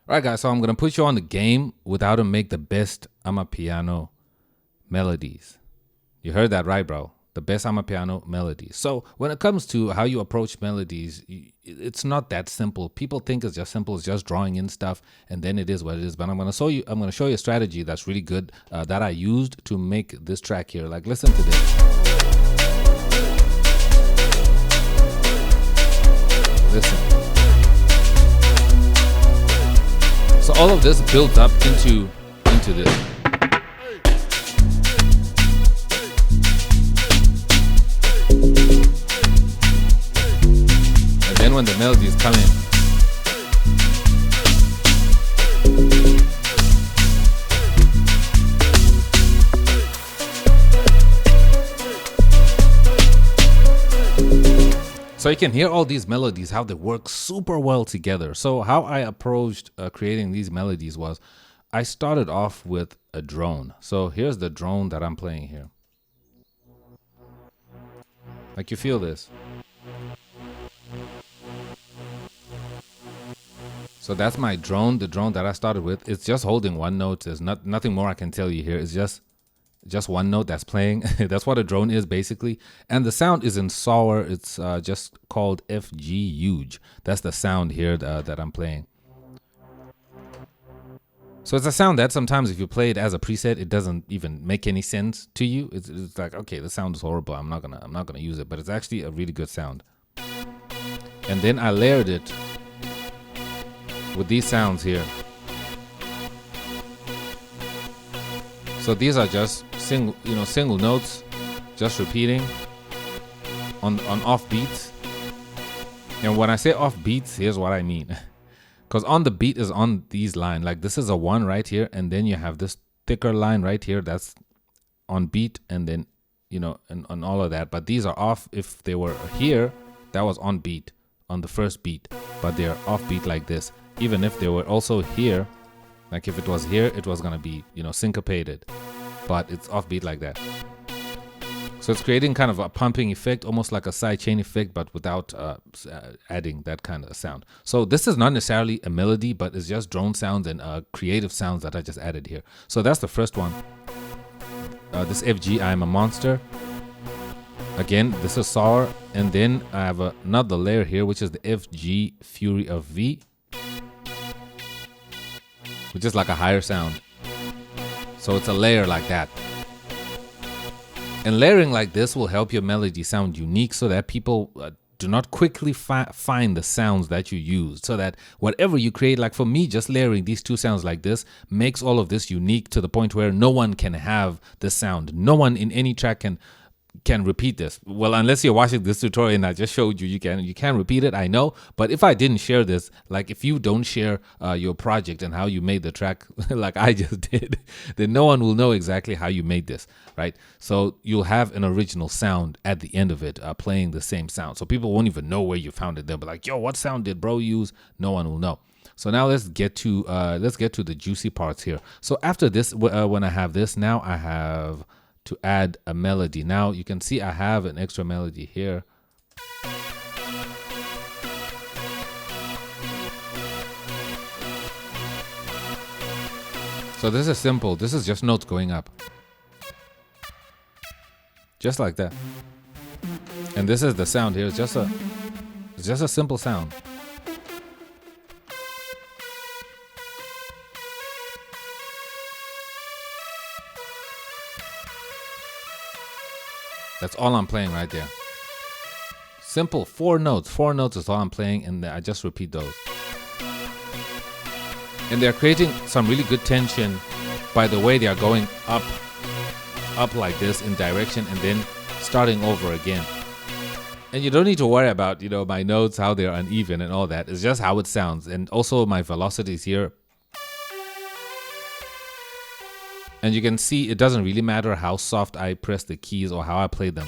All right, guys, so I'm going to put you on the game with how to make the best Amapiano melodies. You heard that right, bro. The best Amapiano melodies. So when it comes to how you approach melodies, it's not that simple. People think it's just simple. It's just drawing in stuff, and then it is what it is. But I'm going to show you. I'm going to show you a strategy that's really good that I used to make this track here. Like, listen to this. Listen. So all of this builds up into this. And then when the melodies come in, so you can hear all these melodies, how they work super well together. So how I approached creating these melodies was I started off with a drone. So here's the drone that I'm playing here. Like, you feel this. So that's my drone, the drone that I started with. It's just holding one note. There's nothing more I can tell you here. It's just one note that's playing. That's what a drone is, basically. And the sound is in sour. It's just called FG huge. That's the sound here that I'm playing. So it's a sound that sometimes if you play it as a preset, it doesn't even make any sense to you. It's like, okay, the sound is horrible. I'm not gonna use it, but it's actually a really good sound. And then I layered it with these sounds here. So these are just single notes, just repeating on off beats. And when I say off beats, here's what I mean. Because on the beat is on these lines. Like, this is a 1 right here, and then you have this thicker line right here that's on beat, and then and on all of that. But these are off. If they were here, that was on beat on the first beat, but they're off beat like this. Even if they were also here, like if it was here, it was gonna be syncopated, but it's offbeat like that. So it's creating kind of a pumping effect, almost like a sidechain effect, but without adding that kind of sound. So this is not necessarily a melody, but it's just drone sounds and creative sounds that I just added here. So that's the first one. This FG, I Am a Monster. Again, this is sour. And then I have another layer here, which is the FG Fury of V, which is like a higher sound. So it's a layer like that. And layering like this will help your melody sound unique so that people do not quickly find the sounds that you use. So that whatever you create, like for me, just layering these two sounds like this makes all of this unique to the point where no one can have this sound. No one in any track can repeat this. Well, unless you're watching this tutorial and I just showed you, you can repeat it, I know. But if I didn't share this, like if you don't share your project and how you made the track like I just did, then no one will know exactly how you made this, right? So you'll have an original sound at the end of it, playing the same sound. So people won't even know where you found it. They'll be like, yo, what sound did bro use? No one will know. So now let's get to the juicy parts here. So after this, when I have this, now I have to add a melody. Now you can see I have an extra melody here. So this is simple. This is just notes going up. Just like that. And this is the sound here. It's just a simple sound. That's all I'm playing right there. Simple, 4 notes. 4 notes is all I'm playing, and I just repeat those. And they're creating some really good tension by the way they are going up like this in direction and then starting over again. And you don't need to worry about, my notes, how they're uneven and all that. It's just how it sounds. And also my velocities here. And you can see it doesn't really matter how soft I press the keys or how I play them.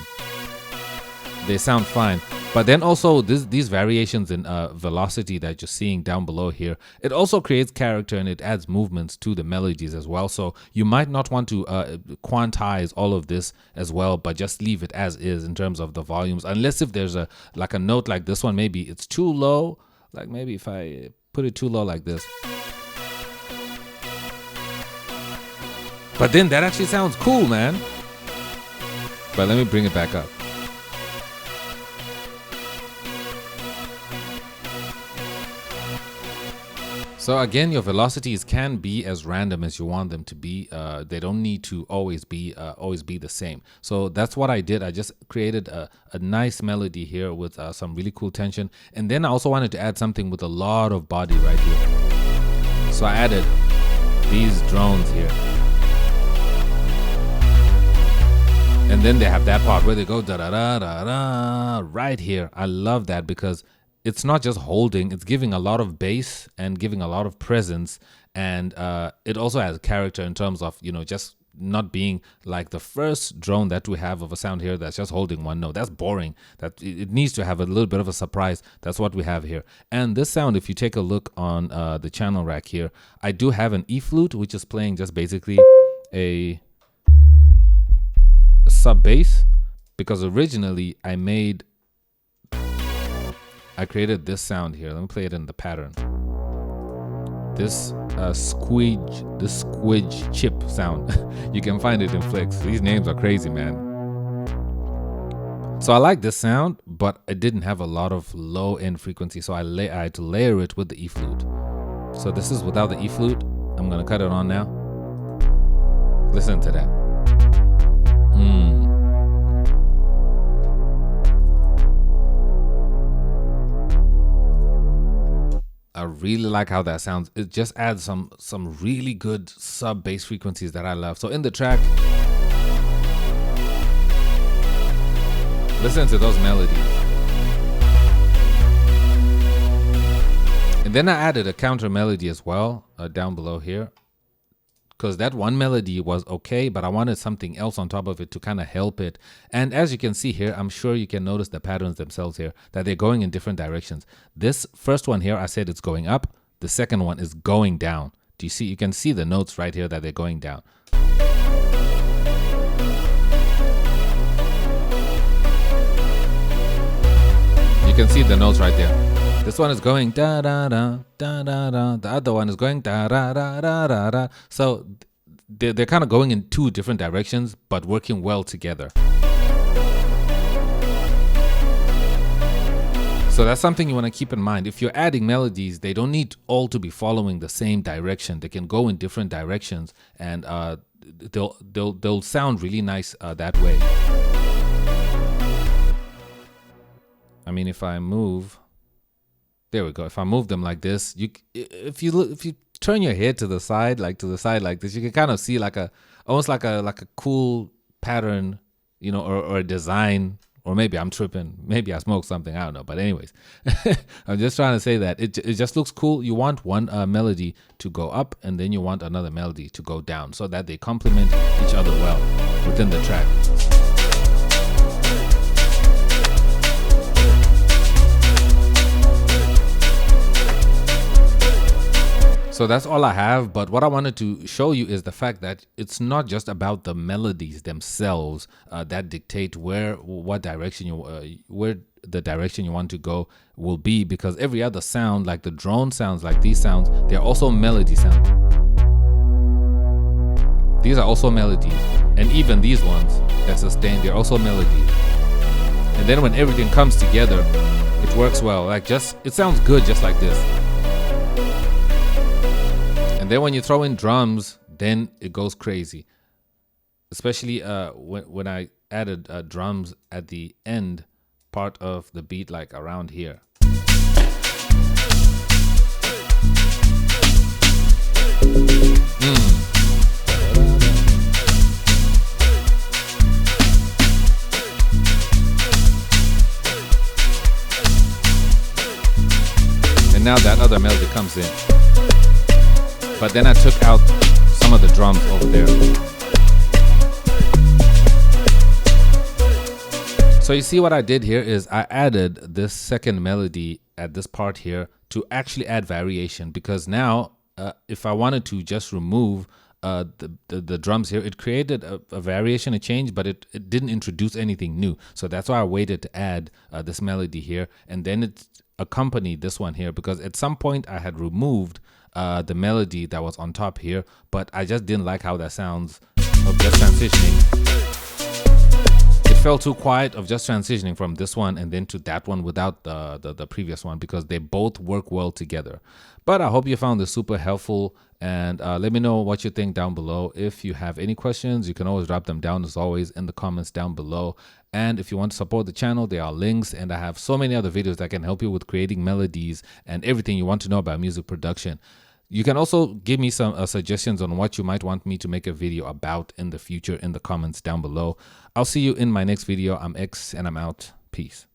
They sound fine. But then also these variations in velocity that you're seeing down below here, it also creates character and it adds movements to the melodies as well. So you might not want to quantize all of this as well, but just leave it as is in terms of the volumes. Unless if there's a note like this one, maybe it's too low. Like maybe if I put it too low like this. But then that actually sounds cool, man. But let me bring it back up. So again, your velocities can be as random as you want them to be. They don't need to always be the same. So that's what I did. I just created a nice melody here with some really cool tension. And then I also wanted to add something with a lot of body right here. So I added these drones here. And then they have that part where they go da da da da da right here. I love that because it's not just holding, it's giving a lot of bass and giving a lot of presence. And it also has character in terms of, you know, just not being like the first drone that we have of a sound here that's just holding one note. That's boring. That it needs to have a little bit of a surprise. That's what we have here. And this sound, if you take a look on the channel rack here, I do have an E flute, which is playing just basically a sub bass, because originally I created this sound here. Let me play it in the pattern. This squidge chip sound. You can find it in Flex. These names are crazy, man. So I like this sound, but it didn't have a lot of low end frequency, so I had to layer it with the E flute. So this is without the E flute. I'm gonna cut it on now. Listen to that. I really like how that sounds. It just adds some really good sub bass frequencies that I love. So in the track, listen to those melodies. And then I added a counter melody as well down below here, because that one melody was okay, but I wanted something else on top of it to kind of help it. And as you can see here, I'm sure you can notice the patterns themselves here, that they're going in different directions. This first one here, I said it's going up. The second one is going down. Do you see? You can see the notes right here that they're going down. You can see the notes right there. This one is going da da da da da da. The other one is going da da da da da da. So they're kind of going in two different directions, but working well together. So that's something you want to keep in mind. If you're adding melodies, they don't need all to be following the same direction. They can go in different directions, and they'll sound really nice that way. I mean, if I move. There we go. If I move them like this, if you turn your head to the side like this, you can kind of see almost like a cool pattern, you know, or a design. Or maybe I'm tripping. Maybe I smoked something. I don't know. But anyways, I'm just trying to say that it just looks cool. You want one melody to go up, and then you want another melody to go down, so that they complement each other well within the track. So that's all I have, but what I wanted to show you is the fact that it's not just about the melodies themselves that dictate where the direction you want to go will be, because every other sound, like the drone sounds, like these sounds, they're also melody sounds. These are also melodies, and even these ones that sustain, they're also melodies. And then when everything comes together, it works well. It sounds good just like this. And then when you throw in drums, then it goes crazy. Especially when I added drums at the end part of the beat, like around here. And now that other melody comes in. But then I took out some of the drums over there. So you see what I did here is I added this second melody at this part here to actually add variation, because now if I wanted to just remove the drums here, it created a variation, a change, but it didn't introduce anything new. So that's why I waited to add this melody here, and then it accompanied this one here, because at some point I had removed the melody that was on top here, but I just didn't like how that sounds of just transitioning. It felt too quiet of just transitioning from this one and then to that one without the previous one, because they both work well together. But I hope you found this super helpful, and let me know what you think down below. If you have any questions, you can always drop them down as always in the comments down below. And if you want to support the channel, there are links, and I have so many other videos that can help you with creating melodies and everything you want to know about music production. You can also give me some suggestions on what you might want me to make a video about in the future in the comments down below. I'll see you in my next video. I'm X and I'm out. Peace.